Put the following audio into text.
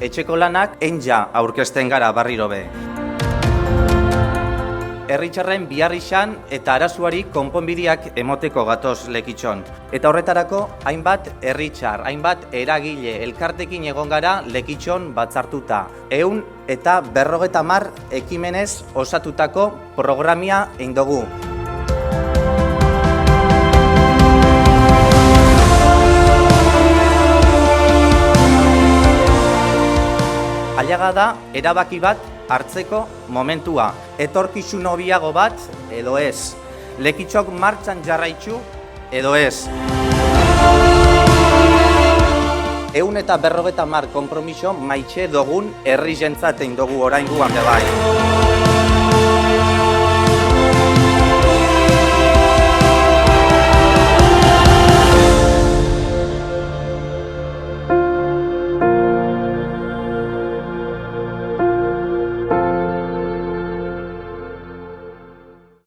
etxeko lanak enja aurkezten gara barriro be. Herritxarren biharrixan eta arazuari konponbideak emoteko gatoz Lekitxon. Eta horretarako, hainbat herritxar, hainbat eragile elkartekin egon gara Lekitxon batzartuta. 150 ekimenez osatutako programia egin dugu. Ailaga da erabaki bat hartzeko momentua. Etorkizun hobiago bat edo ez. Lekitxok martxan jarraitzu edo ez. 150 konpromiso maitxe dugun herri jentzat egin dugu oraingoan be bai.